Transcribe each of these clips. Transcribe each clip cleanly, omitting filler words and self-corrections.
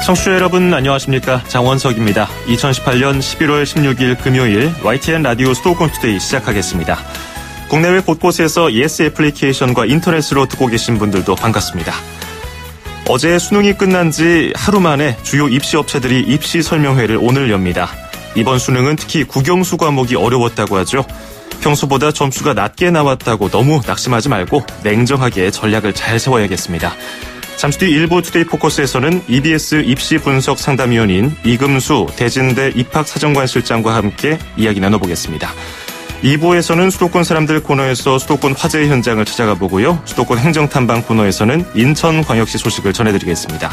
청취자 여러분 안녕하십니까. 장원석입니다. 2018년 11월 16일 금요일 YTN 라디오 수도권 투데이 시작하겠습니다. 국내외 곳곳에서 예스 애플리케이션과 인터넷으로 듣고 계신 분들도 반갑습니다. 어제 수능이 끝난 지 하루 만에 주요 입시업체들이 입시 설명회를 오늘 엽니다. 이번 수능은 특히 국영수 과목이 어려웠다고 하죠. 평소보다 점수가 낮게 나왔다고 너무 낙심하지 말고 냉정하게 전략을 잘 세워야겠습니다. 잠시 뒤 일부 투데이 포커스에서는 EBS 입시 분석 상담위원인 이금수 대진대 입학사정관 실장과 함께 이야기 나눠보겠습니다. 2부에서는 수도권 사람들 코너에서 수도권 화재 현장을 찾아가 보고요. 수도권 행정탐방 코너에서는 인천광역시 소식을 전해드리겠습니다.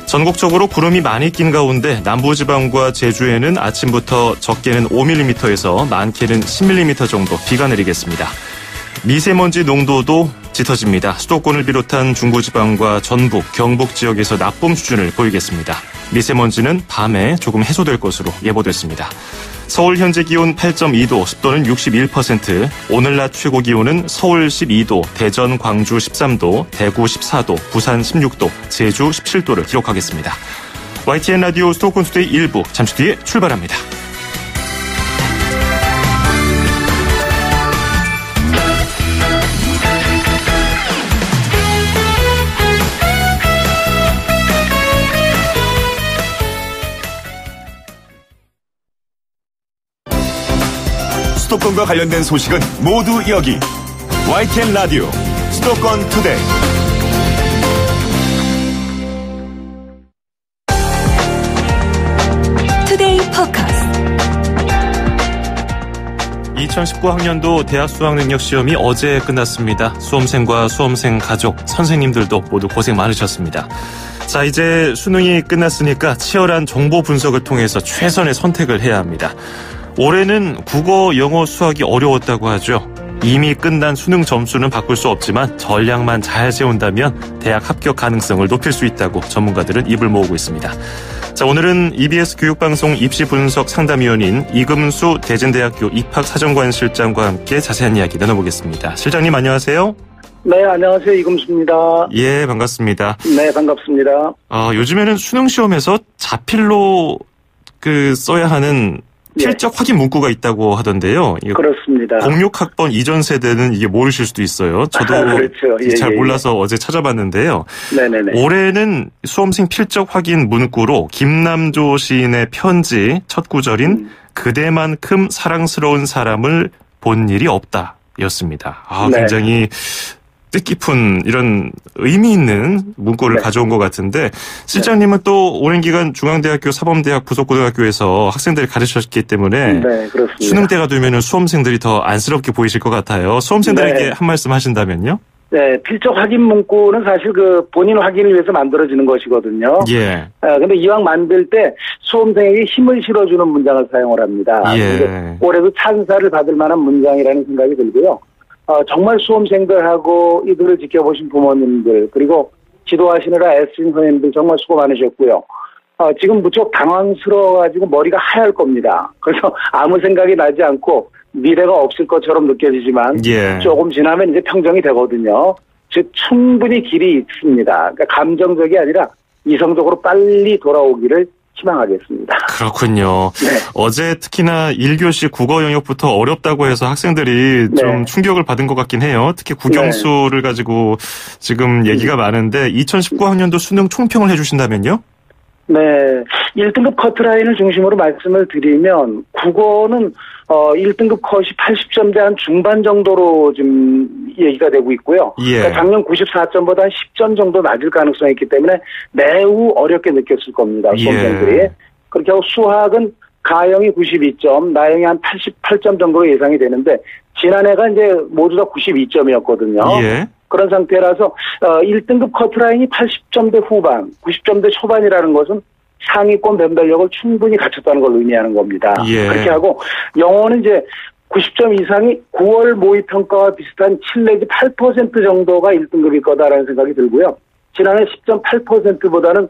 전국적으로 구름이 많이 낀 가운데 남부지방과 제주에는 아침부터 적게는 5mm에서 많게는 10mm 정도 비가 내리겠습니다. 미세먼지 농도도 짙어집니다. 수도권을 비롯한 중부지방과 전북, 경북 지역에서 나쁨 수준을 보이겠습니다. 미세먼지는 밤에 조금 해소될 것으로 예보됐습니다. 서울 현재 기온 8.2도, 습도는 61%, 오늘 낮 최고 기온은 서울 12도, 대전, 광주 13도, 대구 14도, 부산 16도, 제주 17도를 기록하겠습니다. YTN 라디오 수도권 투데이 1부 잠시 뒤에 출발합니다. 수도권과 관련된 소식은 모두 여기 YTN 라디오 수도권 투데이. 투데이 포커스. 2019 학년도 대학 수학능력시험이 어제 끝났습니다. 수험생과 수험생 가족, 선생님들도 모두 고생 많으셨습니다. 자, 이제 수능이 끝났으니까 치열한 정보 분석을 통해서 최선의 선택을 해야 합니다. 올해는 국어, 영어, 수학이 어려웠다고 하죠. 이미 끝난 수능 점수는 바꿀 수 없지만 전략만 잘 세운다면 대학 합격 가능성을 높일 수 있다고 전문가들은 입을 모으고 있습니다. 자, 오늘은 EBS 교육방송 입시분석 상담위원인 이금수 대진대학교 입학사정관 실장과 함께 자세한 이야기 나눠보겠습니다. 실장님 안녕하세요. 네, 안녕하세요. 이금수입니다. 예, 반갑습니다. 네, 반갑습니다. 요즘에는 수능시험에서 자필로 써야 하는 필적 확인 문구가 있다고 하던데요. 그렇습니다. 06학번 이전 세대는 이게 모르실 수도 있어요. 저도 그렇죠. 잘 몰라서 어제 찾아봤는데요. 네네네. 올해는 수험생 필적 확인 문구로 김남조 시인의 편지 첫 구절인 그대만큼 사랑스러운 사람을 본 일이 없다 였습니다. 네. 굉장히 뜻깊은 이런 의미 있는 문구를 가져온 것 같은데 실장님은 또 오랜 기간 중앙대학교 사범대학 부속고등학교에서 학생들을 가르치셨기 때문에 네, 그렇습니다. 수능 때가 되면 수험생들이 더 안쓰럽게 보이실 것 같아요. 수험생들에게 한 말씀 하신다면요? 네, 필적 확인 문구는 사실 본인 확인을 위해서 만들어지는 것이거든요. 예. 근데 이왕 만들 때 수험생에게 힘을 실어주는 문장을 사용을 합니다. 예. 올해도 찬사를 받을 만한 문장이라는 생각이 들고요. 정말 수험생들하고 이들을 지켜보신 부모님들 그리고 지도하시느라 애쓰신 선생님들 정말 수고 많으셨고요. 지금 무척 당황스러워가지고 머리가 하얄 겁니다. 그래서 아무 생각이 나지 않고 미래가 없을 것처럼 느껴지지만 조금 지나면 이제 평정이 되거든요. 즉 충분히 길이 있습니다. 그러니까 감정적이 아니라 이성적으로 빨리 돌아오기를 희망하겠습니다. 그렇군요. 네. 어제 특히나 1교시 국어 영역부터 어렵다고 해서 학생들이 좀 충격을 받은 것 같긴 해요. 특히 국영수를 가지고 지금 얘기가 많은데 2019 학년도 수능 총평을 해주신다면요? 네. 1등급 커트라인을 중심으로 말씀을 드리면 국어는 1등급 컷이 80점대 한 중반 정도로 지금 얘기가 되고 있고요. 그러니까 작년 94점보다 한 10점 정도 낮을 가능성이 있기 때문에 매우 어렵게 느꼈을 겁니다. 수험생들이. 그렇게 하고 수학은 가영이 92점, 나영이 한 88점 정도로 예상이 되는데 지난해가 이제 모두 다 92점이었거든요. 그런 상태라서 1등급 커트라인이 80점대 후반, 90점대 초반이라는 것은 상위권 변별력을 충분히 갖췄다는 걸 의미하는 겁니다. 그렇게 하고 영어는 이제 90점 이상이 9월 모의평가와 비슷한 7 내지 8% 정도가 1등급일 거다라는 생각이 들고요. 지난해 10.8%보다는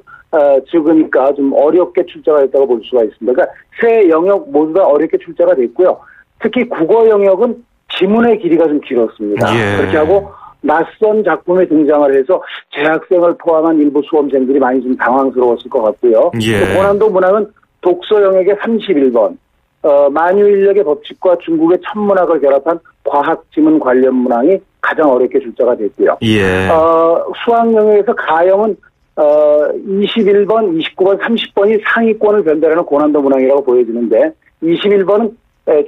적으니까 좀 어렵게 출제가 됐다고 볼 수가 있습니다. 그러니까 세 영역 모두 다 어렵게 출제가 됐고요. 특히 국어 영역은 지문의 길이가 좀 길었습니다. 그렇게 하고 낯선 작품에 등장을 해서 재학생을 포함한 일부 수험생들이 많이 좀 당황스러웠을 것 같고요. 예. 고난도 문항은 독서 영역의 31번, 만유인력의 법칙과 중국의 천문학을 결합한 과학 지문 관련 문항이 가장 어렵게 출제가 됐고요. 예. 수학 영역에서 가형은 21번, 29번, 30번이 상위권을 변별하는 고난도 문항이라고 보여지는데 21번은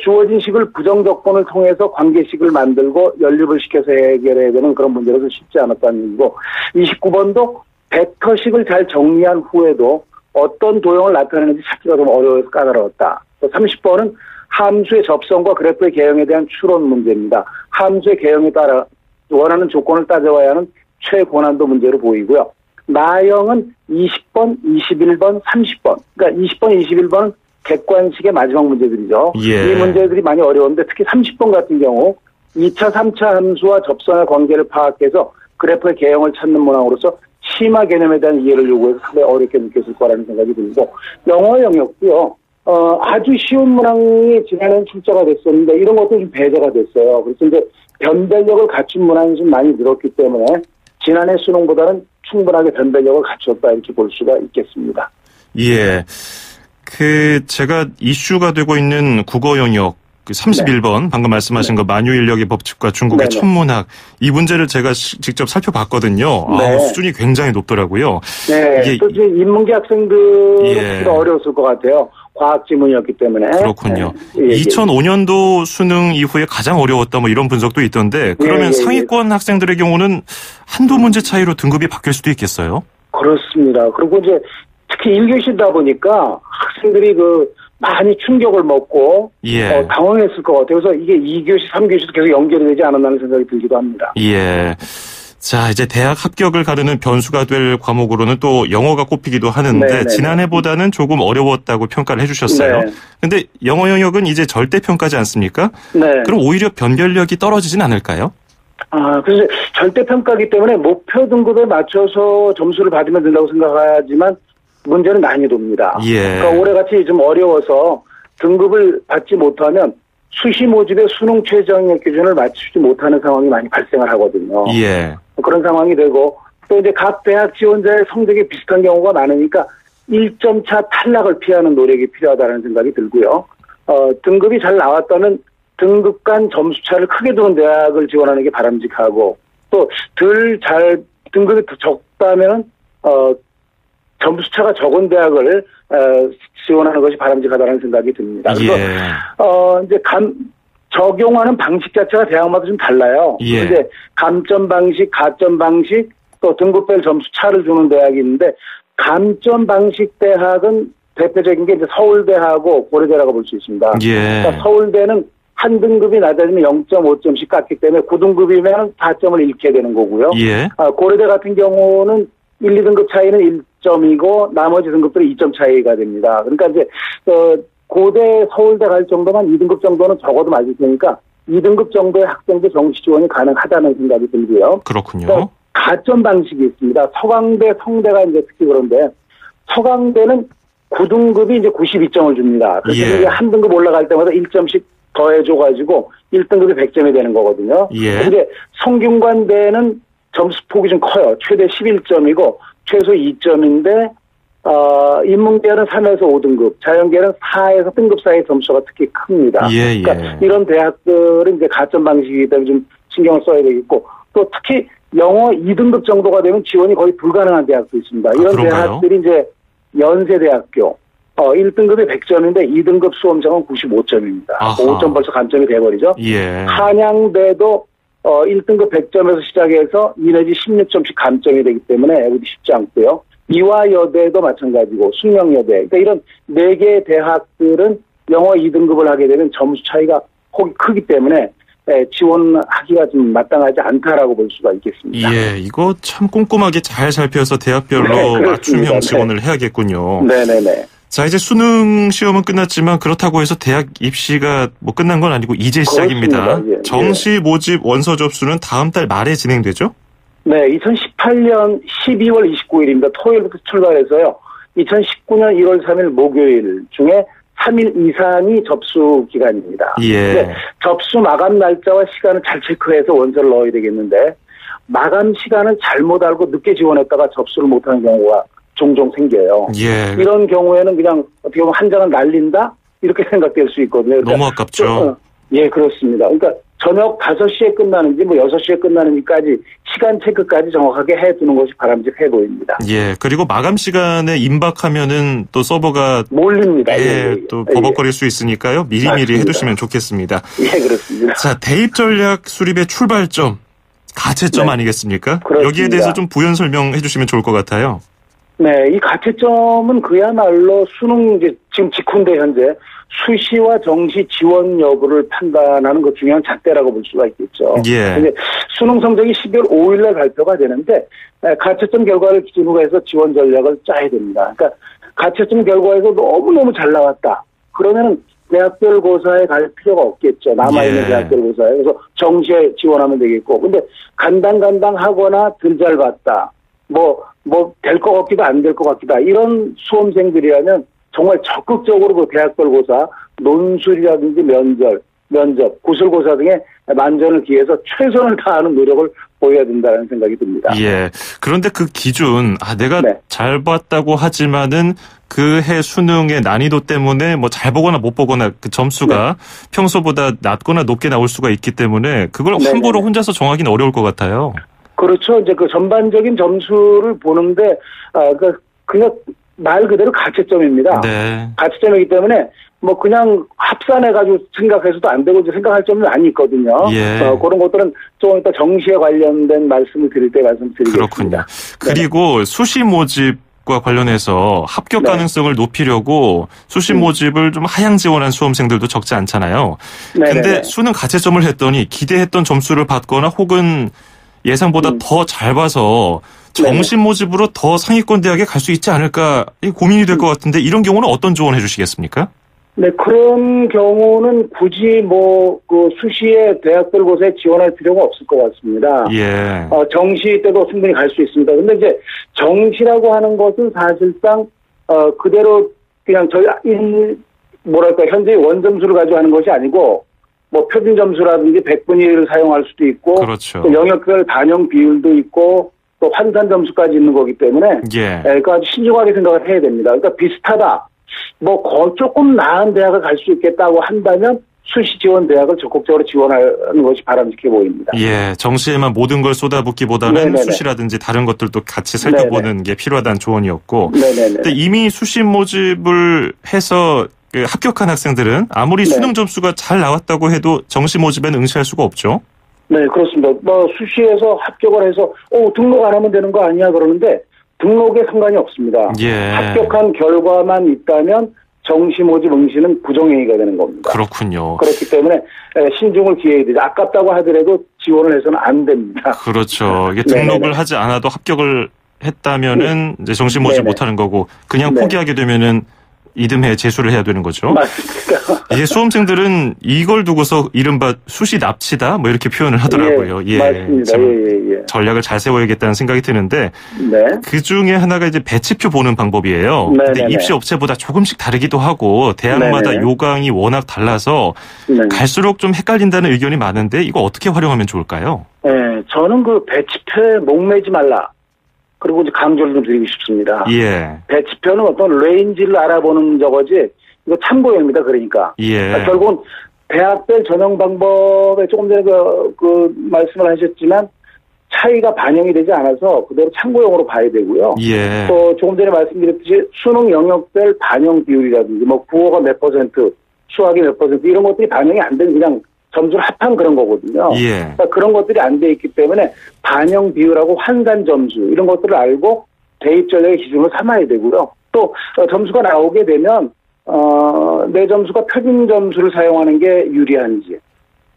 주어진 식을 부정적분을 통해서 관계식을 만들고 연립을 시켜서 해결해야 되는 그런 문제라서 쉽지 않았다는 얘기고 29번도 벡터식을 잘 정리한 후에도 어떤 도형을 나타내는지 찾기가 좀 어려워서 까다로웠다. 또 30번은 함수의 접선과 그래프의 개형에 대한 추론 문제입니다. 함수의 개형에 따라 원하는 조건을 따져와야 하는 최고난도 문제로 보이고요. 나형은 20번, 21번, 30번. 그러니까 20번, 21번은 객관식의 마지막 문제들이죠. 예. 이 문제들이 많이 어려운데 특히 30번 같은 경우 2차, 3차 함수와 접선의 관계를 파악해서 그래프의 개형을 찾는 문항으로서 심화 개념에 대한 이해를 요구해서 상당히 어렵게 느꼈을 거라는 생각이 들고 영어 영역도요. 아주 쉬운 문항이 지난해는 출제가 됐었는데 이런 것도 좀 배제가 됐어요. 그래서 이제 변별력을 갖춘 문항이 좀 많이 늘었기 때문에 지난해 수능보다는 충분하게 변별력을 갖췄다 이렇게 볼 수가 있겠습니다. 예. 제가 이슈가 되고 있는 국어 영역 31번, 네. 방금 말씀하신 거 만유인력의 법칙과 중국의 네네. 천문학, 이 문제를 제가 직접 살펴봤거든요. 네. 수준이 굉장히 높더라고요. 네. 이게 또 이제 인문계 학생들은 예. 어려웠을 것 같아요. 과학 지문이었기 때문에. 그렇군요. 네. 2005년도 수능 이후에 가장 어려웠다 뭐 이런 분석도 있던데 그러면 상위권 학생들의 경우는 한두 문제 차이로 등급이 바뀔 수도 있겠어요? 그렇습니다. 그리고 이제 특히 1교시다 보니까 학생들이 많이 충격을 먹고 예. 당황했을 것 같아요. 그래서 이게 2교시, 3교시도 계속 연결이 되지 않았나는 생각이 들기도 합니다. 예. 자, 이제 대학 합격을 가르는 변수가 될 과목으로는 또 영어가 꼽히기도 하는데 네네네. 지난해보다는 조금 어려웠다고 평가를 해주셨어요. 네. 근데 영어 영역은 이제 절대평가지 않습니까? 네. 그럼 오히려 변별력이 떨어지진 않을까요? 그래서 절대평가기 때문에 목표 등급에 맞춰서 점수를 받으면 된다고 생각하지만 문제는 난이도입니다. 예. 그러니까 올해같이 좀 어려워서 등급을 받지 못하면 수시 모집의 수능 최저학력 기준을 맞추지 못하는 상황이 많이 발생을 하거든요. 예. 그런 상황이 되고 또 이제 각 대학 지원자의 성적이 비슷한 경우가 많으니까 1점 차 탈락을 피하는 노력이 필요하다는 생각이 들고요. 등급이 잘 나왔다면 등급 간 점수 차를 크게 두는 대학을 지원하는 게 바람직하고 또 등급이 더 적다면 점수 차가 적은 대학을 지원하는 것이 바람직하다는 생각이 듭니다. 그래서 예. 이제 적용하는 방식 자체가 대학마다 좀 달라요. 예. 이제 감점 방식, 가점 방식, 또 등급별 점수 차를 주는 대학이 있는데 감점 방식 대학은 대표적인 게 이제 서울대하고 고려대라고 볼 수 있습니다. 예. 그러니까 서울대는 한 등급이 낮아지면 0.5점씩 깎기 때문에 9등급이면 4점을 잃게 되는 거고요. 예. 고려대 같은 경우는 1, 2등급 차이는 1점이고 나머지 등급들이 2점 차이가 됩니다. 그러니까 이제 고대, 서울대 갈 정도만 2등급 정도는 적어도 맞을 테니까 2등급 정도의 학생들 정시 지원이 가능하다는 생각이 들고요. 그렇군요. 그러니까 가점 방식이 있습니다. 서강대, 성대가 이제 특히 그런데 서강대는 9등급이 이제 92점을 줍니다. 그래서 예. 이제 한 등급 올라갈 때마다 1점씩 더해줘가지고 1등급이 100점이 되는 거거든요. 예. 그런데 성균관대는 점수폭이 좀 커요. 최대 11점이고 최소 2점인데 인문계는 3에서 5등급, 자연계는 4에서 등급 사이 점수가 특히 큽니다. 예, 예. 그러니까 이런 대학들은 이제 가점 방식이기 때문에 좀 신경을 써야 되겠고 또 특히 영어 2등급 정도가 되면 지원이 거의 불가능한 대학도 있습니다. 이런 대학들이 이제 연세대학교 1등급이 100점인데 2등급 수험생은 95점입니다. 5점 벌써 감점이 돼버리죠. 예. 한양대도 1등급 100점에서 시작해서 2 내지 16점씩 감점이 되기 때문에 애들이 쉽지 않고요. 이화여대도 마찬가지고 숙명여대. 그러니까 이런 4개의 대학들은 영어 2등급을 하게 되면 점수 차이가 폭이 크기 때문에 지원하기가 좀 마땅하지 않다라고 볼 수가 있겠습니다. 예, 이거 참 꼼꼼하게 잘 살펴서 대학별로 맞춤형 지원을 해야겠군요. 네네네. 자, 이제 수능 시험은 끝났지만 그렇다고 해서 대학 입시가 뭐 끝난 건 아니고 이제 시작입니다. 예, 정시 모집 원서 접수는 다음 달 말에 진행되죠? 네, 2018년 12월 29일입니다. 토요일부터 출발해서요. 2019년 1월 3일 목요일 중에 3일 이상이 접수 기간입니다. 예. 접수 마감 날짜와 시간을 잘 체크해서 원서를 넣어야 되겠는데 마감 시간을 잘못 알고 늦게 지원했다가 접수를 못하는 경우가 종종 생겨요. 예. 이런 경우에는 그냥 어떻게 보면 한 장을 날린다? 이렇게 생각될 수 있거든요. 그러니까 너무 아깝죠. 예, 그렇습니다. 그러니까 저녁 5시에 끝나는지 6시에 끝나는지까지 시간 체크까지 정확하게 해두는 것이 바람직해 보입니다. 예, 그리고 마감 시간에 임박하면은 또 서버가 몰립니다. 예, 또 버벅거릴 수 있으니까요. 미리미리 맞습니다. 해두시면 좋겠습니다. 예, 그렇습니다. 자, 대입 전략 수립의 출발점, 가채점 네. 아니겠습니까? 그렇습니다. 여기에 대해서 좀 부연 설명해 주시면 좋을 것 같아요. 네, 이 가채점은 그야말로 수능 지금 직후인데 현재 수시와 정시 지원 여부를 판단하는 그 중요한 잣대라고 볼 수가 있겠죠. 예. 근데 수능 성적이 12월 5일날 발표가 되는데 가채점 결과를 기준으로 해서 지원 전략을 짜야 됩니다. 그러니까 가채점 결과에서 너무너무 잘 나왔다. 그러면은 대학별 고사에 갈 필요가 없겠죠. 남아있는 예. 대학별 고사에. 그래서 정시에 지원하면 되겠고. 근데 간당간당하거나 덜 잘 봤다. 될 것 같기도 안 될 것 같기도 이런 수험생들이라면 정말 적극적으로 그 대학별 고사, 논술이라든지 면접, 구술고사 등의 만전을 기해서 최선을 다하는 노력을 보여야 된다는 생각이 듭니다. 예. 그런데 그 기준, 내가 네. 잘 봤다고 하지만은 그 해 수능의 난이도 때문에 뭐 잘 보거나 못 보거나 그 점수가 평소보다 낮거나 높게 나올 수가 있기 때문에 그걸 함부로 혼자서 정하기는 어려울 것 같아요. 그렇죠. 이제 그 전반적인 점수를 보는데, 그냥 말 그대로 가채점입니다. 네. 가채점이기 때문에 뭐 그냥 합산해가지고 생각해서도 안 되고 이제 생각할 점이 많이 있거든요. 예. 그런 것들은 조금 이따 정시에 관련된 말씀을 드릴 때 말씀드리겠습니다. 그렇군요. 그리고 수시 모집과 관련해서 합격 네. 가능성을 높이려고 수시 모집을 좀 하향 지원한 수험생들도 적지 않잖아요. 네네네. 근데 수능 가채점을 했더니 기대했던 점수를 받거나 혹은 예상보다 더 잘 봐서 정시 모집으로 더 상위권 대학에 갈 수 있지 않을까 고민이 될 것 같은데 이런 경우는 어떤 조언해 주시겠습니까? 네, 그런 경우는 굳이 그 수시에 대학별 고사에 지원할 필요가 없을 것 같습니다. 예. 정시 때도 충분히 갈 수 있습니다. 근데 이제 정시라고 하는 것은 사실상, 그대로 그냥 현재 원점수를 가지고 하는 것이 아니고, 뭐 표준 점수라든지 100분의 1을 사용할 수도 있고, 그렇죠. 또 영역별 반영 비율도 있고, 또 환산 점수까지 있는 거기 때문에, 그러니까 아주 신중하게 생각을 해야 됩니다. 그러니까 비슷하다. 조금 나은 대학을 갈 수 있겠다고 한다면 수시 지원 대학을 적극적으로 지원하는 것이 바람직해 보입니다. 예, 정시에만 모든 걸 쏟아붓기보다는 네네네. 수시라든지 다른 것들도 같이 살펴보는 게 필요하다는 조언이었고, 네네네. 근데 이미 수시 모집을 해서 합격한 학생들은 아무리 수능 점수가 잘 나왔다고 해도 정시 모집에는 응시할 수가 없죠. 네, 그렇습니다. 수시에서 합격을 해서 등록 안 하면 되는 거 아니야 그러는데 등록에 상관이 없습니다. 예. 합격한 결과만 있다면 정시 모집 응시는 부정행위가 되는 겁니다. 그렇군요. 그렇기 때문에 신중을 기해야 되죠. 아깝다고 하더라도 지원을 해서는 안 됩니다. 그렇죠. 이게 등록을 하지 않아도 합격을 했다면은 이제 정시 모집 못하는 거고 그냥 포기하게 되면은 이듬해 재수를 해야 되는 거죠. 맞습니다. 이게 수험생들은 이걸 두고서 이른바 수시 납치다 뭐 이렇게 표현을 하더라고요. 예, 맞습니다. 예. 전략을 잘 세워야겠다는 생각이 드는데 네. 그 중에 하나가 이제 배치표 보는 방법이에요. 근데 입시 업체보다 조금씩 다르기도 하고 대학마다 요강이 워낙 달라서 갈수록 좀 헷갈린다는 의견이 많은데 이거 어떻게 활용하면 좋을까요? 네, 저는 그 배치표에 목매지 말라. 그리고 이제 강조를 좀 드리고 싶습니다. 예. 배치표는 어떤 레인지를 알아보는 저거지, 이거 참고용입니다. 그러니까. 결국은 대학별 전형 방법에 조금 전에 그 말씀을 하셨지만 차이가 반영이 되지 않아서 그대로 참고용으로 봐야 되고요. 예. 또 조금 전에 말씀드렸듯이 수능 영역별 반영 비율이라든지 국어가 몇 %, 수학이 몇 %, 이런 것들이 반영이 안 되는 그냥 점수를 합한 그런 거거든요. 그러니까 그런 것들이 안 돼 있기 때문에 반영 비율하고 환산 점수 이런 것들을 알고 대입 전략의 기준으로 삼아야 되고요. 또 점수가 나오게 되면 내 점수가 표준 점수를 사용하는 게 유리한지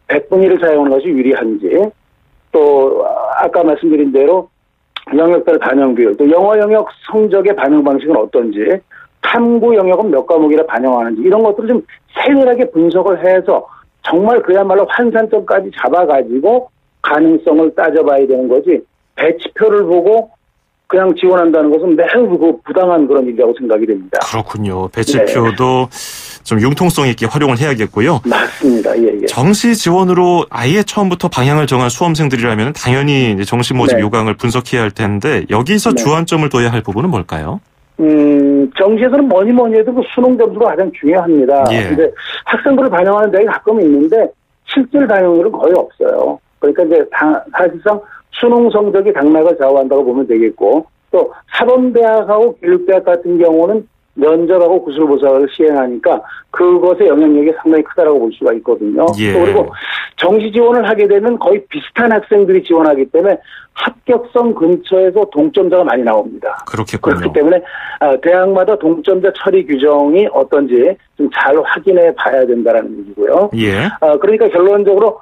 100분의 1을 사용하는 것이 유리한지 또 아까 말씀드린 대로 영역별 반영 비율 또 영어 영역 성적의 반영 방식은 어떤지 탐구 영역은 몇 과목이라 반영하는지 이런 것들을 좀 세밀하게 분석을 해서 정말 그야말로 환산점까지 잡아가지고 가능성을 따져봐야 되는 거지 배치표를 보고 그냥 지원한다는 것은 매우 부당한 그런 일이라고 생각이 됩니다. 그렇군요. 배치표도 좀 융통성 있게 활용을 해야겠고요. 맞습니다. 예, 예. 정시 지원으로 아예 처음부터 방향을 정한 수험생들이라면 당연히 이제 정시 모집 네. 요강을 분석해야 할 텐데 여기서 네. 주안점을 둬야 할 부분은 뭘까요? 정시에서는 뭐니 해도 그 수능 점수가 가장 중요합니다. 근데 학생들을 반영하는 데가 가끔 있는데 실질 반영률은 거의 없어요. 그러니까 이제 사실상 수능 성적이 당락을 좌우한다고 보면 되겠고, 또 사범대학하고 교육대학 같은 경우는 면접하고 구술보사를 시행하니까 그것의 영향력이 상당히 크다라고 볼 수가 있거든요. 또 그리고 정시 지원을 하게 되면 거의 비슷한 학생들이 지원하기 때문에 합격선 근처에서 동점자가 많이 나옵니다. 그렇겠군요. 그렇기 때문에 대학마다 동점자 처리 규정이 어떤지 좀 잘 확인해 봐야 된다는 얘기고요. 그러니까 결론적으로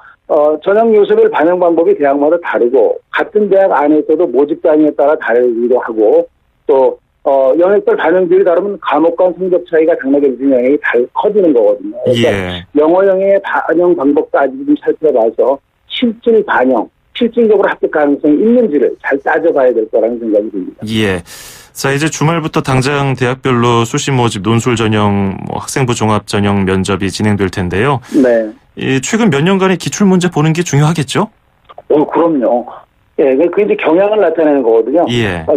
전형 요소별 반영 방법이 대학마다 다르고 같은 대학 안에서도 모집 단위에 따라 다르기도 하고 또 영역별 반영률이 다르면 과목 간 성적 차이가 당락에 미치는 영향이 커지는 거거든요. 그러니까 영어 영역의 반영 방법까지 좀 살펴봐서 실질적으로 합격 가능성이 있는지를 잘 따져봐야 될 거라는 생각이 듭니다. 자, 이제 주말부터 당장 대학별로 수시 모집 논술 전형, 학생부 종합 전형 면접이 진행될 텐데요. 최근 몇 년간의 기출 문제 보는 게 중요하겠죠? 그럼요. 그게 이제 경향을 나타내는 거거든요.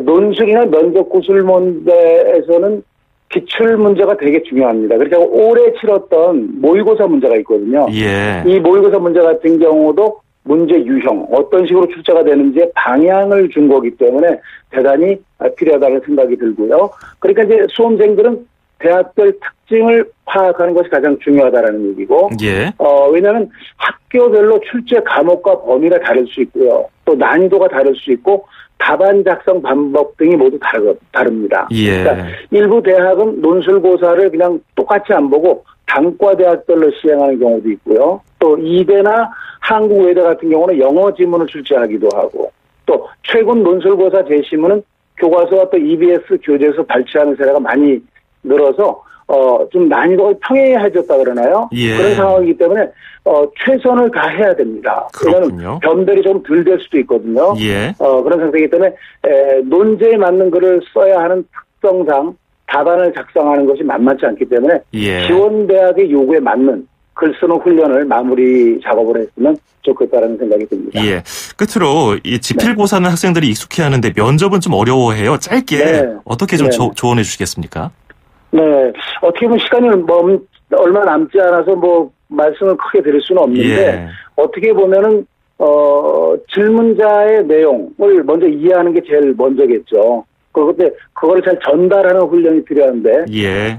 논술이나 면접 구술 문제에서는 기출 문제가 되게 중요합니다. 그러니까 올해 치렀던 모의고사 문제가 있거든요. 이 모의고사 문제 같은 경우도 문제 유형, 어떤 식으로 출제가 되는지의 방향을 준 거기 때문에 대단히 필요하다는 생각이 들고요. 그러니까 이제 수험생들은 대학별 특징을 파악하는 것이 가장 중요하다는 얘기고, 왜냐하면 학교별로 출제 과목과 범위가 다를 수 있고요. 또 난이도가 다를 수 있고, 답안 작성 방법 등이 모두 다릅니다. 그러니까 일부 대학은 논술고사를 그냥 똑같이 안 보고 단과 대학별로 시행하는 경우도 있고요. 또 이대나 한국외대 같은 경우는 영어 지문을 출제하기도 하고, 또 최근 논술고사 재시문은 교과서와 또 EBS 교재에서 발췌하는 사례가 많이 늘어서 좀 난이도가 평행해졌다 그러나요? 그런 상황이기 때문에 최선을 다해야 됩니다. 왜냐하면 변별이 좀 덜 될 수도 있거든요. 그런 상태이기 때문에 논제에 맞는 글을 써야 하는 특성상 답안을 작성하는 것이 만만치 않기 때문에 지원대학의 요구에 맞는 글 쓰는 훈련을 마무리 작업을 했으면 좋겠다라는 생각이 듭니다. 끝으로 이 지필고사는 학생들이 익숙해 하는데 면접은 좀 어려워해요. 짧게 어떻게 좀 조언해 주시겠습니까? 어떻게 보면 시간이 얼마 남지 않아서 말씀을 크게 드릴 수는 없는데 어떻게 보면은 질문자의 내용을 먼저 이해하는 게 제일 먼저겠죠. 그런데 그걸 잘 전달하는 훈련이 필요한데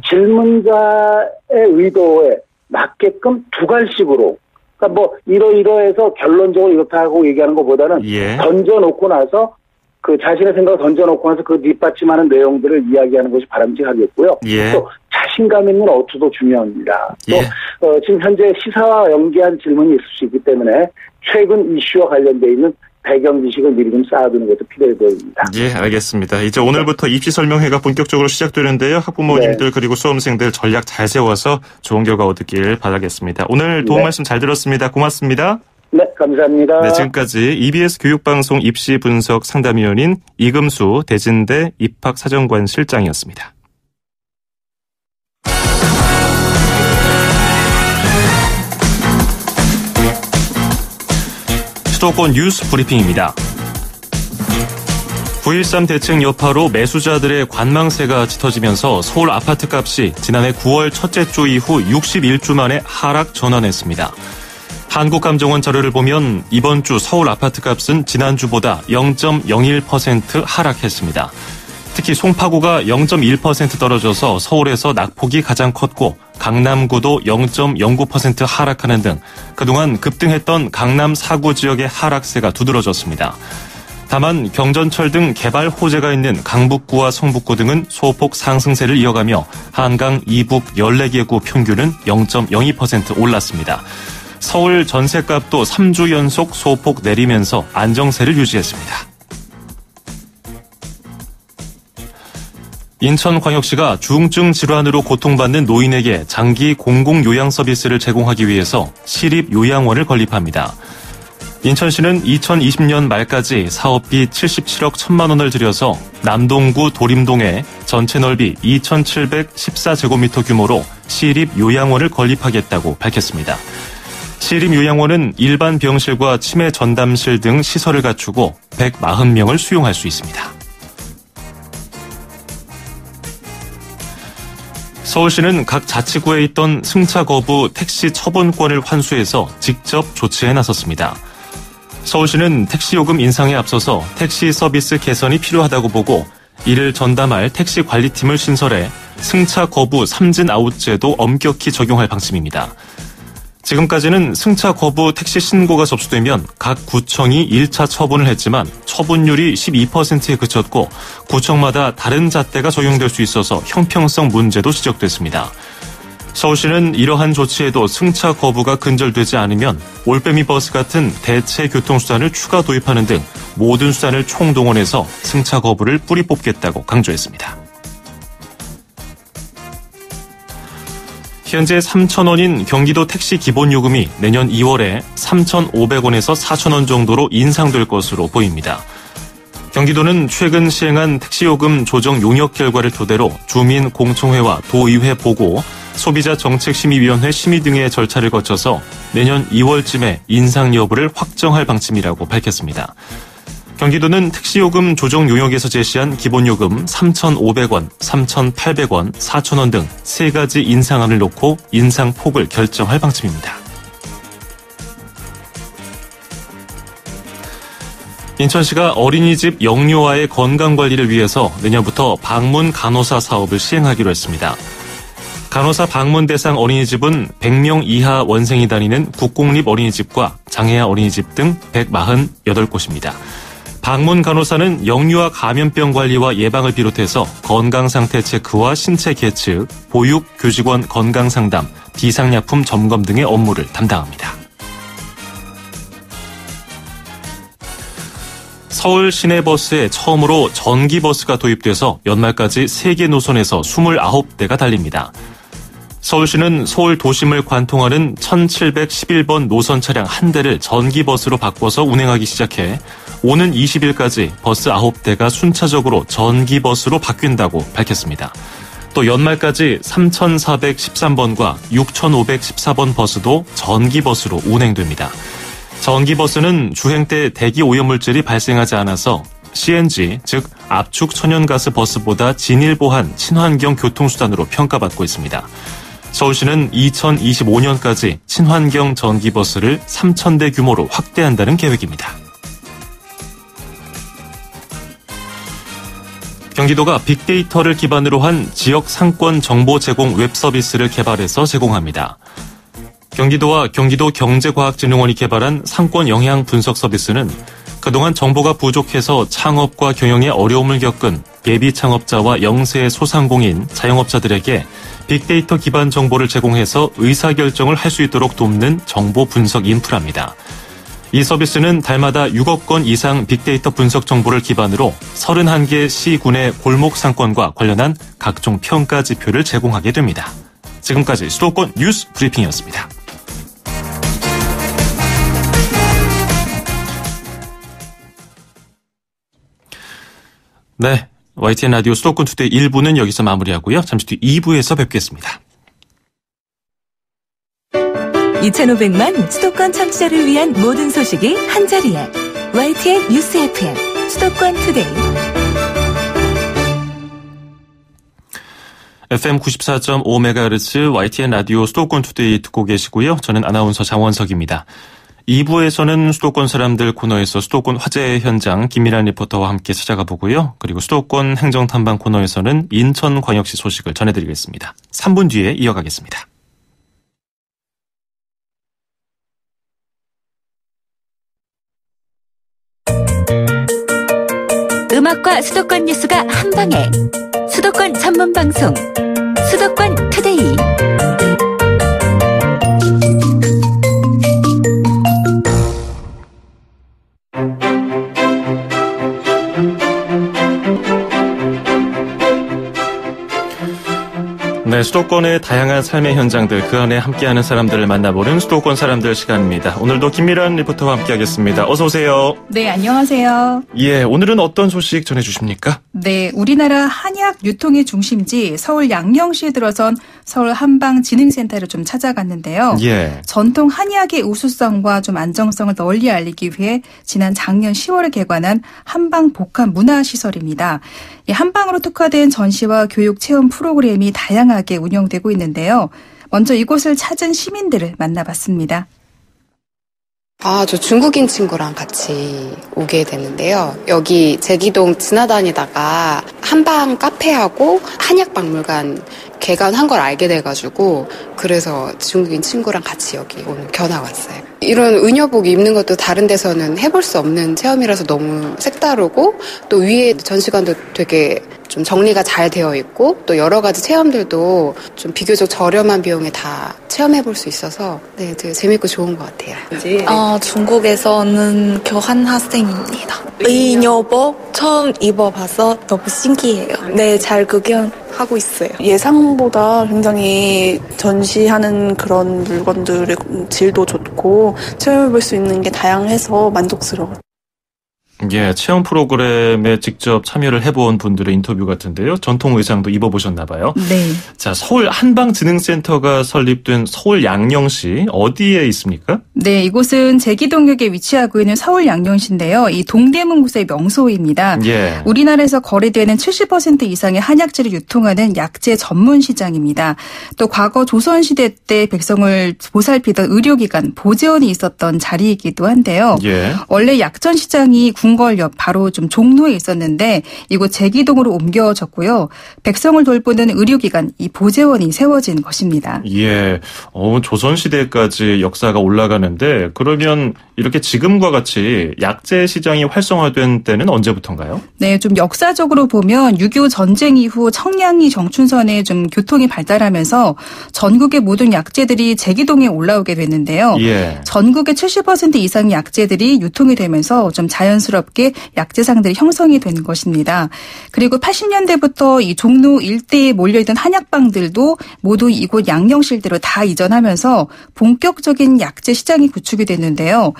질문자의 의도에 맞게끔 두 갈식으로, 그러니까 이러해서 결론적으로 이렇다 하고 얘기하는 것보다는 던져놓고 나서 그 자신의 생각을 던져놓고 나서 그 뒷받침하는 내용들을 이야기하는 것이 바람직하겠고요. 또 자신감 있는 어투도 중요합니다. 또 지금 현재 시사와 연계한 질문이 있을 수 있기 때문에 최근 이슈와 관련되어 있는 배경 지식을 미리 좀 쌓아두는 것도 필요해 보입니다. 알겠습니다. 이제 오늘부터 입시 설명회가 본격적으로 시작되는데요. 학부모님들 그리고 수험생들 전략 잘 세워서 좋은 결과 얻길 바라겠습니다. 오늘 도움 말씀 잘 들었습니다. 고맙습니다. 감사합니다. 지금까지 EBS 교육방송 입시 분석 상담위원인 이금수 대진대 입학사정관 실장이었습니다. 수도권 뉴스 브리핑입니다. 9.13 대책 여파로 매수자들의 관망세가 짙어지면서 서울 아파트값이 지난해 9월 첫째 주 이후 61주 만에 하락 전환했습니다. 한국감정원 자료를 보면 이번 주 서울 아파트값은 지난주보다 0.01% 하락했습니다. 특히 송파구가 0.1% 떨어져서 서울에서 낙폭이 가장 컸고 강남구도 0.09% 하락하는 등 그동안 급등했던 강남 4구 지역의 하락세가 두드러졌습니다. 다만 경전철 등 개발 호재가 있는 강북구와 성북구 등은 소폭 상승세를 이어가며 한강 이북 14개 구 평균은 0.02% 올랐습니다. 서울 전셋값도 3주 연속 소폭 내리면서 안정세를 유지했습니다. 인천광역시가 중증 질환으로 고통받는 노인에게 장기 공공요양 서비스를 제공하기 위해서 시립요양원을 건립합니다. 인천시는 2020년 말까지 사업비 77억 1천만 원을 들여서 남동구 도림동에 전체 넓이 2,714제곱미터 규모로 시립 요양원을 건립하겠다고 밝혔습니다. 시립 요양원은 일반 병실과 치매 전담실 등 시설을 갖추고 140명을 수용할 수 있습니다. 서울시는 각 자치구에 있던 승차 거부 택시 처분권을 환수해서 직접 조치에 나섰습니다. 서울시는 택시요금 인상에 앞서서 택시 서비스 개선이 필요하다고 보고 이를 전담할 택시 관리팀을 신설해 승차 거부 삼진 아웃제도 엄격히 적용할 방침입니다. 지금까지는 승차 거부 택시 신고가 접수되면 각 구청이 1차 처분을 했지만 처분율이 12%에 그쳤고 구청마다 다른 잣대가 적용될 수 있어서 형평성 문제도 지적됐습니다. 서울시는 이러한 조치에도 승차 거부가 근절되지 않으면 올빼미 버스 같은 대체 교통수단을 추가 도입하는 등 모든 수단을 총동원해서 승차 거부를 뿌리 뽑겠다고 강조했습니다. 현재 3,000원인 경기도 택시 기본요금이 내년 2월에 3,500원에서 4,000원 정도로 인상될 것으로 보입니다. 경기도는 최근 시행한 택시요금 조정 용역 결과를 토대로 주민공청회와 도의회 보고, 소비자정책심의위원회 심의 등의 절차를 거쳐서 내년 2월쯤에 인상 여부를 확정할 방침이라고 밝혔습니다. 경기도는 택시요금 조정 용역에서 제시한 기본요금 3,500원, 3,800원, 4,000원 등 3가지 인상안을 놓고 인상폭을 결정할 방침입니다. 인천시가 어린이집 영유아의 건강관리를 위해서 내년부터 방문 간호사 사업을 시행하기로 했습니다. 간호사 방문 대상 어린이집은 100명 이하 원생이 다니는 국공립 어린이집과 장애아 어린이집 등 148곳입니다. 방문 간호사는 영유아 감염병 관리와 예방을 비롯해서 건강상태 체크와 신체 계측, 보육, 교직원 건강상담, 비상약품 점검 등의 업무를 담당합니다. 서울 시내버스에 처음으로 전기버스가 도입돼서 연말까지 3개 노선에서 29대가 달립니다. 서울시는 서울 도심을 관통하는 1711번 노선 차량 한 대를 전기버스로 바꿔서 운행하기 시작해 오는 20일까지 버스 9대가 순차적으로 전기버스로 바뀐다고 밝혔습니다. 또 연말까지 3413번과 6514번 버스도 전기버스로 운행됩니다. 전기버스는 주행 때 대기 오염물질이 발생하지 않아서 CNG, 즉 압축 천연가스 버스보다 진일보한 친환경 교통수단으로 평가받고 있습니다. 서울시는 2025년까지 친환경 전기버스를 3,000대 규모로 확대한다는 계획입니다. 경기도가 빅데이터를 기반으로 한 지역 상권 정보 제공 웹서비스를 개발해서 제공합니다. 경기도와 경기도 경제과학진흥원이 개발한 상권 영향 분석 서비스는 그동안 정보가 부족해서 창업과 경영에 어려움을 겪은 예비 창업자와 영세 소상공인, 자영업자들에게 빅데이터 기반 정보를 제공해서 의사결정을 할 수 있도록 돕는 정보 분석 인프라입니다. 이 서비스는 달마다 6억 건 이상 빅데이터 분석 정보를 기반으로 31개 시군의 골목 상권과 관련한 각종 평가 지표를 제공하게 됩니다. 지금까지 수도권 뉴스 브리핑이었습니다. 네, YTN 라디오 수도권 투데이 1부는 여기서 마무리하고요. 잠시 뒤 2부에서 뵙겠습니다. 2,500만 수도권 청취자를 위한 모든 소식이 한자리에 YTN 뉴스 FM 수도권 투데이. FM 94.5MHz YTN 라디오 수도권 투데이 듣고 계시고요. 저는 아나운서 장원석입니다. 2부에서는 수도권 사람들 코너에서 수도권 화재 현장 김미란 리포터와 함께 찾아가 보고요. 그리고 수도권 행정탐방 코너에서는 인천광역시 소식을 전해드리겠습니다. 3분 뒤에 이어가겠습니다. 음악과 수도권 뉴스가 한방에 수도권 전문 방송 수도권 투데이. 네, 수도권의 다양한 삶의 현장들, 그 안에 함께하는 사람들을 만나보는 수도권 사람들 시간입니다. 오늘도 김미란 리포터와 함께하겠습니다. 어서 오세요. 네, 안녕하세요. 예, 오늘은 어떤 소식 전해주십니까? 네, 우리나라 한약 유통의 중심지 서울 양령시에 들어선 서울 한방진흥센터를 좀 찾아갔는데요. 예. 전통 한약의 우수성과 좀 안정성을 널리 알리기 위해 지난 작년 10월에 개관한 한방복합문화시설입니다. 한방으로 특화된 전시와 교육 체험 프로그램이 다양하게 운영되고 있는데요. 먼저 이곳을 찾은 시민들을 만나봤습니다. 저 중국인 친구랑 같이 오게 됐는데요. 여기 제기동 지나다니다가 한방 카페하고 한약박물관 개관한 걸 알게 돼가지고 그래서 중국인 친구랑 같이 여기 오늘 견학 왔어요. 이런 의료복 입는 것도 다른 데서는 해볼 수 없는 체험이라서 너무 색다르고 또 위에 전시관도 되게 좀 정리가 잘 되어 있고 또 여러 가지 체험들도 좀 비교적 저렴한 비용에 다 체험해볼 수 있어서 네, 되게 재밌고 좋은 것 같아요. 중국에서는 교환 학생입니다. 의료복 처음 입어봐서 너무 신기해요. 네, 잘 구경하고 있어요. 예상보다 굉장히 전시하는 그런 물건들의 질도 좋고 체험해볼 수 있는 게 다양해서 만족스러워요. 예, 체험 프로그램에 직접 참여를 해본 분들의 인터뷰 같은데요. 전통 의상도 입어보셨나 봐요. 네. 자, 서울 한방진흥센터가 설립된 서울 양령시 어디에 있습니까? 네, 이곳은 제기동역에 위치하고 있는 서울 양령시인데요. 이 동대문구의 명소입니다. 예. 우리나라에서 거래되는 70% 이상의 한약재를 유통하는 약재 전문 시장입니다. 또 과거 조선시대 때 백성을 보살피던 의료기관 보재원이 있었던 자리이기도 한데요. 예. 원래 약전 시장이 궁궐역 바로 좀 종로에 있었는데 이곳 제기동으로 옮겨졌고요. 백성을 돌보는 의료기관 이 보재원이 세워진 것입니다. 예, 조선시대까지 역사가 올라가는데 그러면 이렇게 지금과 같이 약재 시장이 활성화된 때는 언제부터인가요? 네, 좀 역사적으로 보면 6.25 전쟁 이후 청량리 정춘선에 좀 교통이 발달하면서 전국의 모든 약재들이 제기동에 올라오게 됐는데요. 예. 전국의 70% 이상의 약재들이 유통이 되면서 좀 자연스럽게 약재상들이 형성이 되는 것입니다. 그리고 80년대부터 이 종로 일대에 몰려있던 한약방들도 모두 이곳 양령시대로 다 이전하면서 본격적인 약재 시장이 구축이 됐는데요.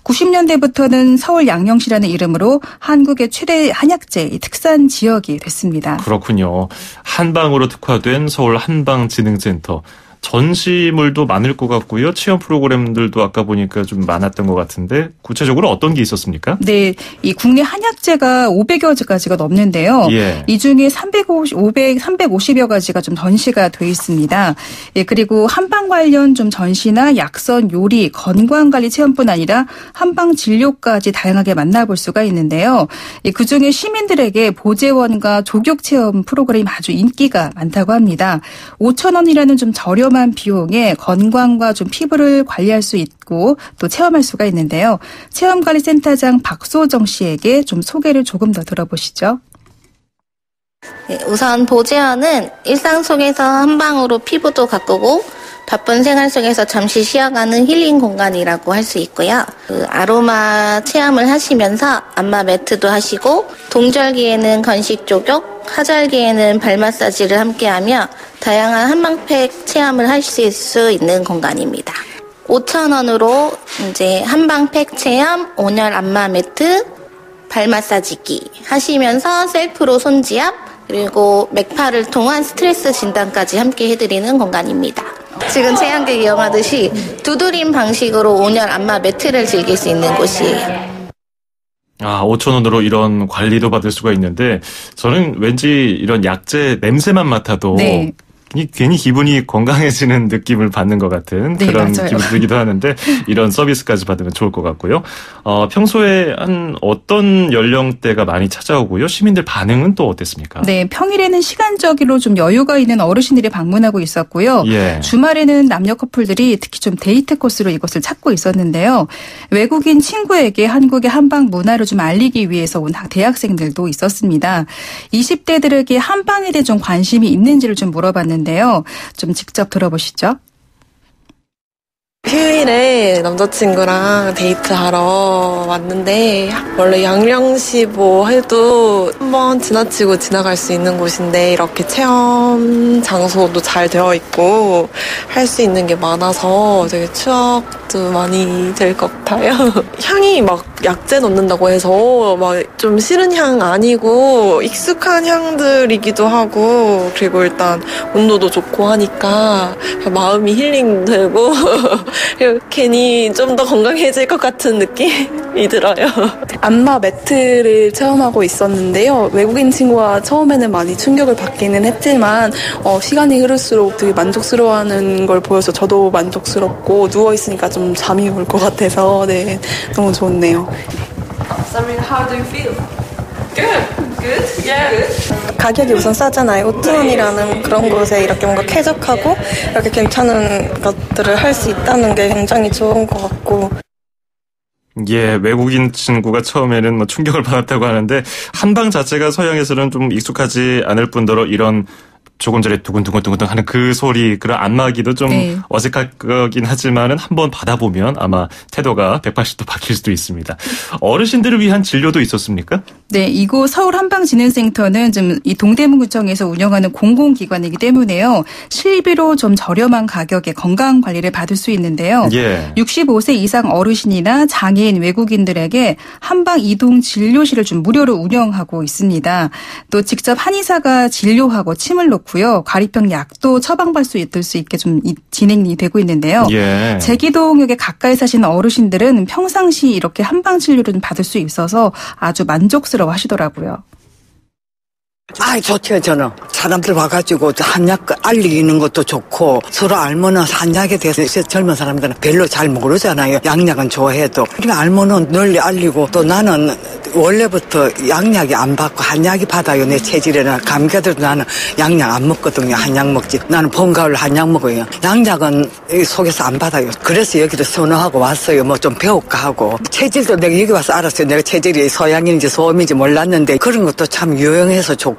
90년대부터는 서울 양령시라는 이름으로 한국의 최대 한약재 특산 지역이 됐습니다. 그렇군요. 한방으로 특화된 서울 한방진흥센터. 전시물도 많을 것 같고요. 체험 프로그램들도 아까 보니까 좀 많았던 것 같은데 구체적으로 어떤 게 있었습니까? 네, 이 국내 한약재가 500여 가지가 넘는데요. 예. 이 중에 350여 가지가 좀 전시가 돼 있습니다. 예, 그리고 한방 관련 좀 전시나 약선, 요리, 건강관리 체험뿐 아니라 한방 진료까지 다양하게 만나볼 수가 있는데요. 예, 그중에 시민들에게 보재원과 조격 체험 프로그램이 아주 인기가 많다고 합니다. 5,000원이라는 좀 저렴한 비용에 건강과 좀 피부를 관리할 수 있고 또 체험할 수가 있는데요. 체험관리센터장 박소정 씨에게 좀 소개를 조금 더 들어보시죠. 네, 우선 보재원은 일상 속에서 한방으로 피부도 가꾸고 바쁜 생활 속에서 잠시 쉬어가는 힐링 공간이라고 할 수 있고요. 아로마 체험을 하시면서 안마 매트도 하시고 동절기에는 건식 조격, 하절기에는 발 마사지를 함께하며 다양한 한방팩 체험을 하실 수 있는 공간입니다. 5,000원으로 이제 한방팩 체험, 온열 안마 매트, 발 마사지기 하시면서 셀프로 손지압 그리고 맥파를 통한 스트레스 진단까지 함께 해드리는 공간입니다. 지금 체험객 이용하듯이 두드림 방식으로 온열 안마 매트를 즐길 수 있는 곳이에요. 5,000원으로 이런 관리도 받을 수가 있는데 저는 왠지 이런 약재 냄새만 맡아도 네. 괜히 기분이 건강해지는 느낌을 받는 것 같은 네, 그런 맞아요. 느낌이 들기도 하는데 이런 서비스까지 받으면 좋을 것 같고요. 평소에 한 어떤 연령대가 많이 찾아오고요. 시민들 반응은 또 어땠습니까? 네, 평일에는 시간적으로 좀 여유가 있는 어르신들이 방문하고 있었고요. 예. 주말에는 남녀 커플들이 특히 좀 데이트 코스로 이것을 찾고 있었는데요. 외국인 친구에게 한국의 한방 문화를 좀 알리기 위해서 온 대학생들도 있었습니다. 20대들에게 한방에 대해 좀 관심이 있는지를 좀 물어봤는데요. 좀 직접 들어보시죠. 휴일 생일에 남자친구랑 데이트하러 왔는데 원래 양령시 뭐 해도 한번 지나치고 지나갈 수 있는 곳인데 이렇게 체험 장소도 잘 되어 있고 할 수 있는 게 많아서 되게 추억도 많이 될 것 같아요. 향이 막 약재 넣는다고 해서 막 좀 싫은 향 아니고 익숙한 향들이기도 하고 그리고 일단 온도도 좋고 하니까 마음이 힐링되고 괜히 좀 더 건강해질 것 같은 느낌이 들어요. 안마 매트를 체험하고 있었는데요. 외국인 친구와 처음에는 많이 충격을 받기는 했지만 시간이 흐를수록 되게 만족스러워하는 걸 보여서 저도 만족스럽고 누워있으니까 좀 잠이 올 것 같아서 네, 너무 좋네요. How do you feel? Good? Yeah. 가격이 우선 싸잖아요. 오트원이라는 그런 곳에 이렇게 뭔가 쾌적하고 이렇게 괜찮은 것들을 할 수 있다는 게 굉장히 좋은 것 같고. 예, 외국인 친구가 처음에는 뭐 충격을 받았다고 하는데 한방 자체가 서양에서는 좀 익숙하지 않을 뿐더러 이런 조금 전에 두근두근두근 하는 그 소리, 그런 안마기도 좀 네. 어색하긴 하지만은 한번 받아보면 아마 태도가 180도 바뀔 수도 있습니다. 어르신들을 위한 진료도 있었습니까? 네, 이곳 서울 한방진흥센터는 좀 이 동대문구청에서 운영하는 공공기관이기 때문에요. 실비로 좀 저렴한 가격에 건강 관리를 받을 수 있는데요. 예. 65세 이상 어르신이나 장애인 외국인들에게 한방 이동 진료실을 좀 무료로 운영하고 있습니다. 또 직접 한의사가 진료하고 침을 놓고요. 과리병 약도 처방받을 수 있게 좀 진행이 되고 있는데요. 예. 제기동역에 가까이 사시는 어르신들은 평상시 이렇게 한방 진료를 받을 수 있어서 아주 만족스러워 하시더라고요. 아, 좋죠, 저는. 사람들 와가지고 한약 알리는 것도 좋고, 서로 알면은 한약에 대해서 젊은 사람들은 별로 잘 모르잖아요. 양약은 좋아해도. 그러니까 알면은 널리 알리고, 또 나는 원래부터 양약이 안 받고 한약이 받아요. 내 체질에는. 감기들도 나는 양약 안 먹거든요. 한약 먹지. 나는 봄, 가을 한약 먹어요. 양약은 속에서 안 받아요. 그래서 여기도 선호하고 왔어요. 뭐 좀 배울까 하고. 체질도 내가 여기 와서 알았어요. 내가 체질이 서양인지 소음인지 몰랐는데, 그런 것도 참 유용해서 좋고.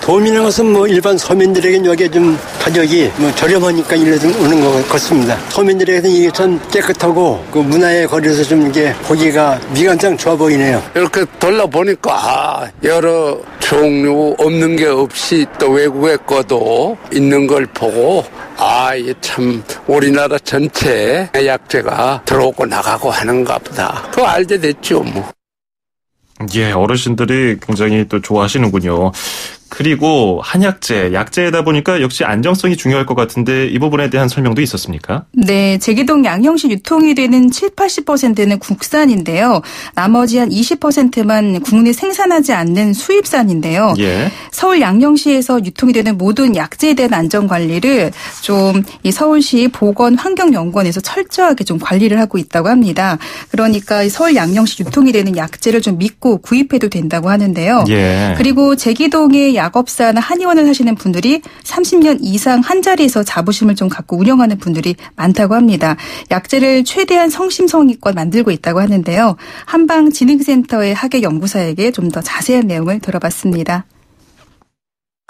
도움이라는 것은 뭐 일반 서민들에게는 여기에 좀 가격이 뭐 저렴하니까 일로 좀 오는 것 같습니다. 서민들에게는 이게 참 깨끗하고 그 문화의 거리에서 좀 이게 보기가 미간장 좋아 보이네요. 이렇게 돌아보니까 여러 종류 없는 게 없이 또 외국의 거도 있는 걸 보고 이게 참 우리나라 전체에 약재가 들어오고 나가고 하는가 보다. 그거 알게 됐죠 뭐. 예, 어르신들이 굉장히 또 좋아하시는군요. 그리고 한약재, 약재다 보니까 역시 안정성이 중요할 것 같은데 이 부분에 대한 설명도 있었습니까? 네, 제기동 양형시 유통이 되는 70-80%는 국산인데요. 나머지 한 20%만 국내 생산하지 않는 수입산인데요. 예. 서울 양형시에서 유통이 되는 모든 약재에 대한 안전관리를 좀 이 서울시 보건환경연구원에서 철저하게 좀 관리를 하고 있다고 합니다. 그러니까 이 서울 양형시 유통이 되는 약재를 좀 믿고 구입해도 된다고 하는데요. 예. 그리고 제기동의 약업사나 한의원을 하시는 분들이 30년 이상 한 자리에서 자부심을 좀 갖고 운영하는 분들이 많다고 합니다. 약재를 최대한 성심성의껏 만들고 있다고 하는데요. 한방진흥센터의 학예연구사에게 좀 더 자세한 내용을 들어봤습니다.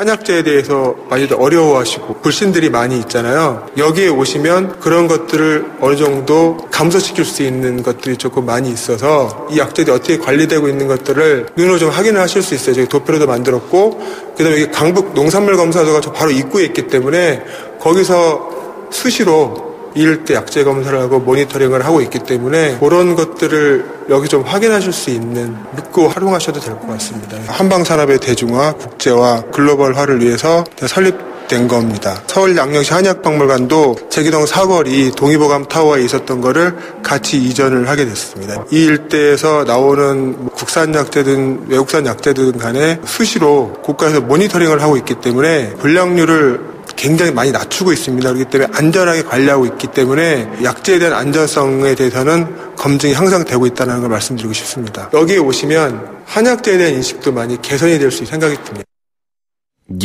한약재에 대해서 많이들 어려워하시고 불신들이 많이 있잖아요. 여기에 오시면 그런 것들을 어느 정도 감소시킬 수 있는 것들이 조금 많이 있어서 이 약재들이 어떻게 관리되고 있는 것들을 눈으로 좀 확인을 하실 수 있어요. 저희 도표로도 만들었고 그다음에 여기 강북 농산물 검사소가 바로 입구에 있기 때문에 거기서 수시로 일대 약재 검사를 하고 모니터링을 하고 있기 때문에 그런 것들을 여기 좀 확인하실 수 있는 믿고 활용하셔도 될 것 같습니다. 한방산업의 대중화, 국제화, 글로벌화를 위해서 설립된 겁니다. 서울 양령시 한약박물관도 제기동 사거리 동의보감 타워에 있었던 거를 같이 이전을 하게 됐습니다. 이 일대에서 나오는 국산 약재든 외국산 약재든 간에 수시로 국가에서 모니터링을 하고 있기 때문에 불량률을 굉장히 많이 낮추고 있습니다. 그렇기 때문에 안전하게 관리하고 있기 때문에 약재에 대한 안전성에 대해서는 검증이 항상 되고 있다는 걸 말씀드리고 싶습니다. 여기에 오시면 한약재에 대한 인식도 많이 개선이 될 수 있는 생각이 듭니다.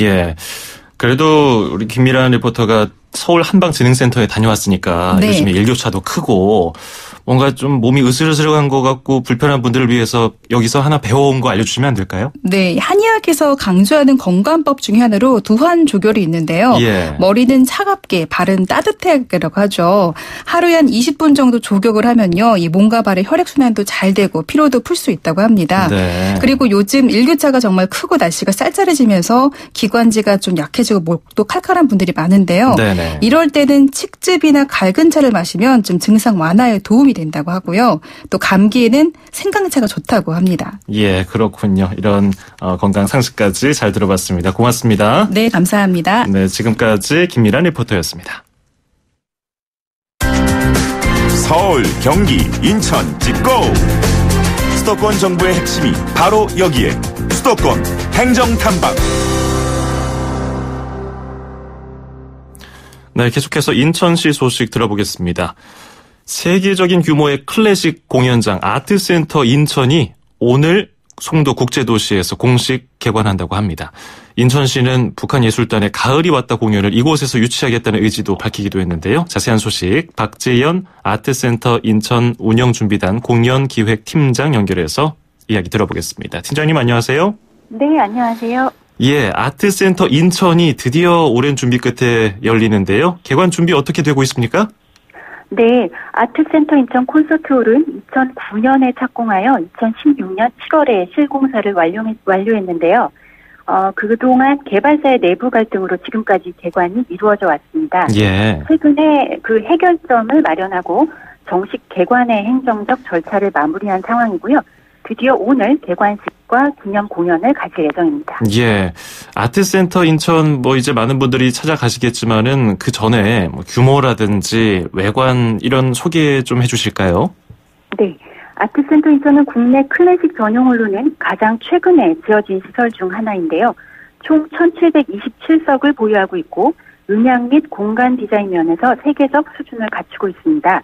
예. 그래도 우리 김미란 리포터가 서울 한방진흥센터에 다녀왔으니까 네. 요즘에 일교차도 크고 뭔가 좀 몸이 으슬으슬한 것 같고 불편한 분들을 위해서 여기서 하나 배워온 거 알려주시면 안 될까요? 네, 한의학에서 강조하는 건강법 중에 하나로 두환 조결이 있는데요. 예. 머리는 차갑게, 발은 따뜻하게라고 하죠. 하루에 한 20분 정도 조격을 하면요, 이 몸과 발의 혈액순환도 잘 되고 피로도 풀 수 있다고 합니다. 네. 그리고 요즘 일교차가 정말 크고 날씨가 쌀쌀해지면서 기관지가 좀 약해지고 목도 칼칼한 분들이 많은데요. 네네. 이럴 때는 칡즙이나 갈근 차를 마시면 좀 증상 완화에 도움이 된다고 하고요. 또 감기에는 생강차가 좋다고 합니다. 예, 그렇군요. 이런 건강 상식까지 잘 들어봤습니다. 고맙습니다. 네, 감사합니다. 네, 지금까지 김미란 리포터였습니다. 서울, 경기, 인천, 찍고! 수도권 정부의 핵심이 바로 여기에 수도권 행정탐방. 네, 계속해서 인천시 소식 들어보겠습니다. 세계적인 규모의 클래식 공연장 아트센터 인천이 오늘 송도 국제도시에서 공식 개관한다고 합니다. 인천시는 북한예술단의 가을이 왔다 공연을 이곳에서 유치하겠다는 의지도 밝히기도 했는데요. 자세한 소식 박재현 아트센터 인천 운영준비단 공연기획팀장 연결해서 이야기 들어보겠습니다. 팀장님 안녕하세요. 네, 안녕하세요. 예, 아트센터 인천이 드디어 오랜 준비 끝에 열리는데요. 개관 준비 어떻게 되고 있습니까? 네, 아트센터 인천 콘서트홀은 2009년에 착공하여 2016년 7월에 실공사를 완료했는데요. 그동안 개발사의 내부 갈등으로 지금까지 개관이 이루어져 왔습니다. 예. 최근에 그 해결점을 마련하고 정식 개관의 행정적 절차를 마무리한 상황이고요. 드디어 오늘 개관식과 기념 공연을 가질 예정입니다. 예. 아트센터 인천 이제 많은 분들이 찾아가시겠지만은 그 전에 규모라든지 외관 이런 소개 좀 해주실까요? 네. 아트센터 인천은 국내 클래식 전용홀로는 가장 최근에 지어진 시설 중 하나인데요. 총 1727석을 보유하고 있고 음향 및 공간 디자인 면에서 세계적 수준을 갖추고 있습니다.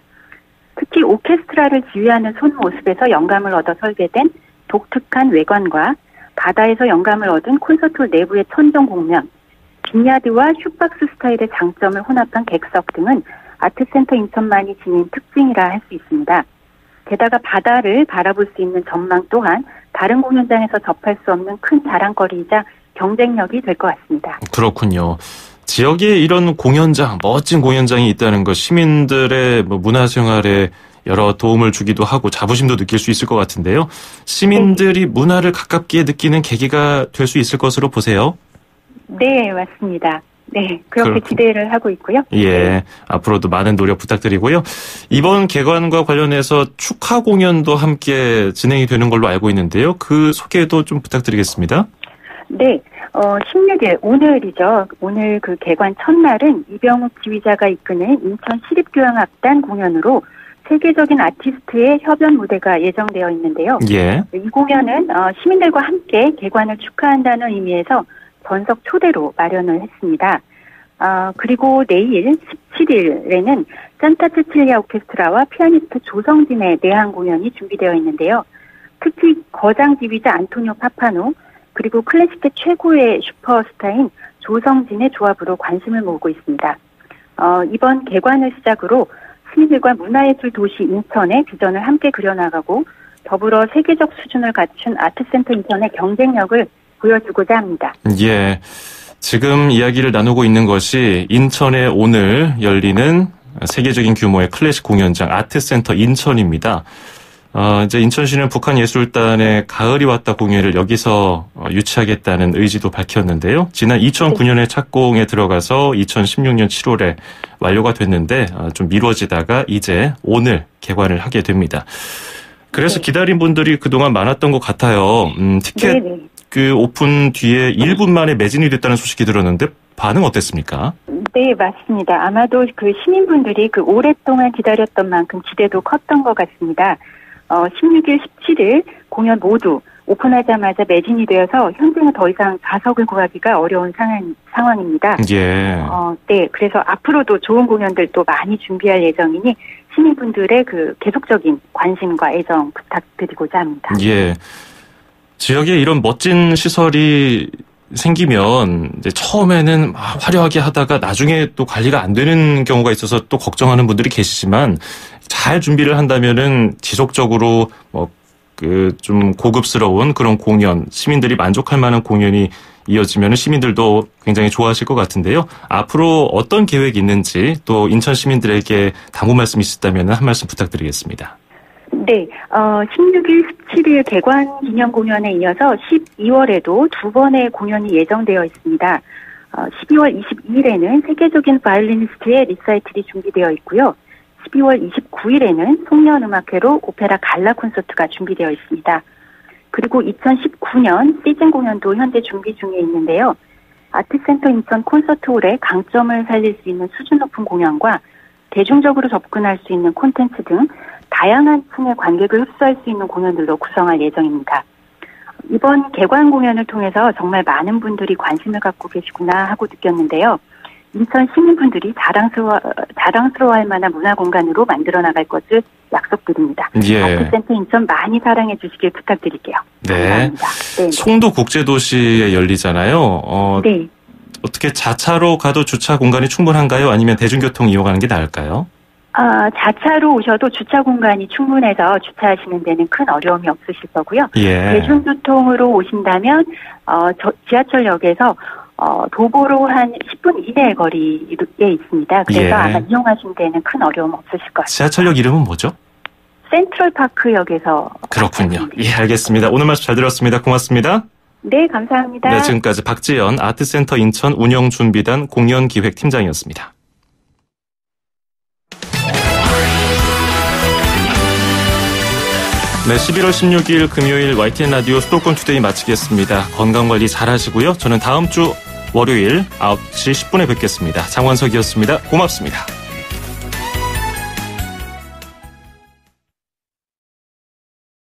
특히 오케스트라를 지휘하는 손 모습에서 영감을 얻어 설계된 독특한 외관과 바다에서 영감을 얻은 콘서트홀 내부의 천정 공면, 빈야드와 슈박스 스타일의 장점을 혼합한 객석 등은 아트센터 인천만이 지닌 특징이라 할 수 있습니다. 게다가 바다를 바라볼 수 있는 전망 또한 다른 공연장에서 접할 수 없는 큰 자랑거리이자 경쟁력이 될 것 같습니다. 그렇군요. 지역에 이런 공연장, 멋진 공연장이 있다는 것, 시민들의 문화생활에 여러 도움을 주기도 하고 자부심도 느낄 수 있을 것 같은데요. 시민들이 문화를 가깝게 느끼는 계기가 될 수 있을 것으로 보세요? 네, 맞습니다. 네, 그렇게 기대를 하고 있고요. 예, 네. 앞으로도 많은 노력 부탁드리고요. 이번 개관과 관련해서 축하 공연도 함께 진행이 되는 걸로 알고 있는데요. 그 소개도 좀 부탁드리겠습니다. 네, 16일, 오늘이죠. 오늘 그 개관 첫날은 이병욱 지휘자가 이끄는 인천 시립교향악단 공연으로 세계적인 아티스트의 협연 무대가 예정되어 있는데요. 예. 이 공연은 시민들과 함께 개관을 축하한다는 의미에서 전석 초대로 마련을 했습니다. 그리고 내일 17일에는 산타 체칠리아 오케스트라와 피아니스트 조성진의 내한 공연이 준비되어 있는데요. 특히 거장 지휘자 안토니오 파파노 그리고 클래식계 최고의 슈퍼스타인 조성진의 조합으로 관심을 모으고 있습니다. 이번 개관을 시작으로 시민들과 문화예술 도시 인천의 비전을 함께 그려나가고 더불어 세계적 수준을 갖춘 아트센터 인천의 경쟁력을 보여주고자 합니다. 예, 지금 이야기를 나누고 있는 것이 인천에 오늘 열리는 세계적인 규모의 클래식 공연장 아트센터 인천입니다. 이제 인천시는 북한예술단의 가을이 왔다 공연을 여기서 유치하겠다는 의지도 밝혔는데요. 지난 2009년에 착공에 들어가서 2016년 7월에 완료가 됐는데 좀 미뤄지다가 이제 오늘 개관을 하게 됩니다. 그래서 기다린 분들이 그동안 많았던 것 같아요. 티켓 그 오픈 뒤에 1분 만에 매진이 됐다는 소식이 들었는데 반응 어땠습니까? 네, 맞습니다. 아마도 그 시민분들이 그 오랫동안 기다렸던 만큼 기대도 컸던 것 같습니다. 16일, 17일 공연 모두 오픈하자마자 매진이 되어서 현재는 더 이상 좌석을 구하기가 어려운 상황입니다. 예. 네, 그래서 앞으로도 좋은 공연들도 많이 준비할 예정이니 시민분들의 그 계속적인 관심과 애정 부탁드리고자 합니다. 예. 지역에 이런 멋진 시설이 생기면 이제 처음에는 화려하게 하다가 나중에 또 관리가 안 되는 경우가 있어서 또 걱정하는 분들이 계시지만 잘 준비를 한다면은 지속적으로 좀 고급스러운 그런 공연, 시민들이 만족할 만한 공연이 이어지면 시민들도 굉장히 좋아하실 것 같은데요. 앞으로 어떤 계획이 있는지 또 인천 시민들에게 당부 말씀 있으시다면 한 말씀 부탁드리겠습니다. 네, 16일, 17일 개관 기념 공연에 이어서 12월에도 두 번의 공연이 예정되어 있습니다. 12월 22일에는 세계적인 바이올리니스트의 리사이틀이 준비되어 있고요. 12월 29일에는 송년음악회로 오페라 갈라 콘서트가 준비되어 있습니다. 그리고 2019년 시즌 공연도 현재 준비 중에 있는데요. 아트센터 인천 콘서트홀의 강점을 살릴 수 있는 수준 높은 공연과 대중적으로 접근할 수 있는 콘텐츠 등 다양한 층의 관객을 흡수할 수 있는 공연들로 구성할 예정입니다. 이번 개관 공연을 통해서 정말 많은 분들이 관심을 갖고 계시구나 하고 느꼈는데요. 인천 시민분들이 자랑스러워할 만한 문화공간으로 만들어 나갈 것을 약속드립니다. 예. 아트센터 인천 많이 사랑해 주시길 부탁드릴게요. 네. 감사합니다. 네. 송도 국제도시에 열리잖아요. 네. 어떻게 자차로 가도 주차 공간이 충분한가요? 아니면 대중교통 이용하는 게 나을까요? 자차로 오셔도 주차 공간이 충분해서 주차하시는 데는 큰 어려움이 없으실 거고요. 예. 대중교통으로 오신다면 지하철역에서 도보로 한 10분 이내의 거리에 있습니다. 그래서 예. 아마 이용하신 데는 큰 어려움 없으실 것 같습니다. 지하철역 이름은 뭐죠? 센트럴파크역에서. 그렇군요. 예, 알겠습니다. 오늘 말씀 잘 들었습니다. 고맙습니다. 네, 감사합니다. 네, 지금까지 박지연 아트센터 인천 운영준비단 공연기획팀장이었습니다. 네, 11월 16일 금요일 YTN 라디오 수도권 투데이 마치겠습니다. 건강관리 잘 하시고요. 저는 다음 주 월요일 9시 10분에 뵙겠습니다. 장원석이었습니다. 고맙습니다.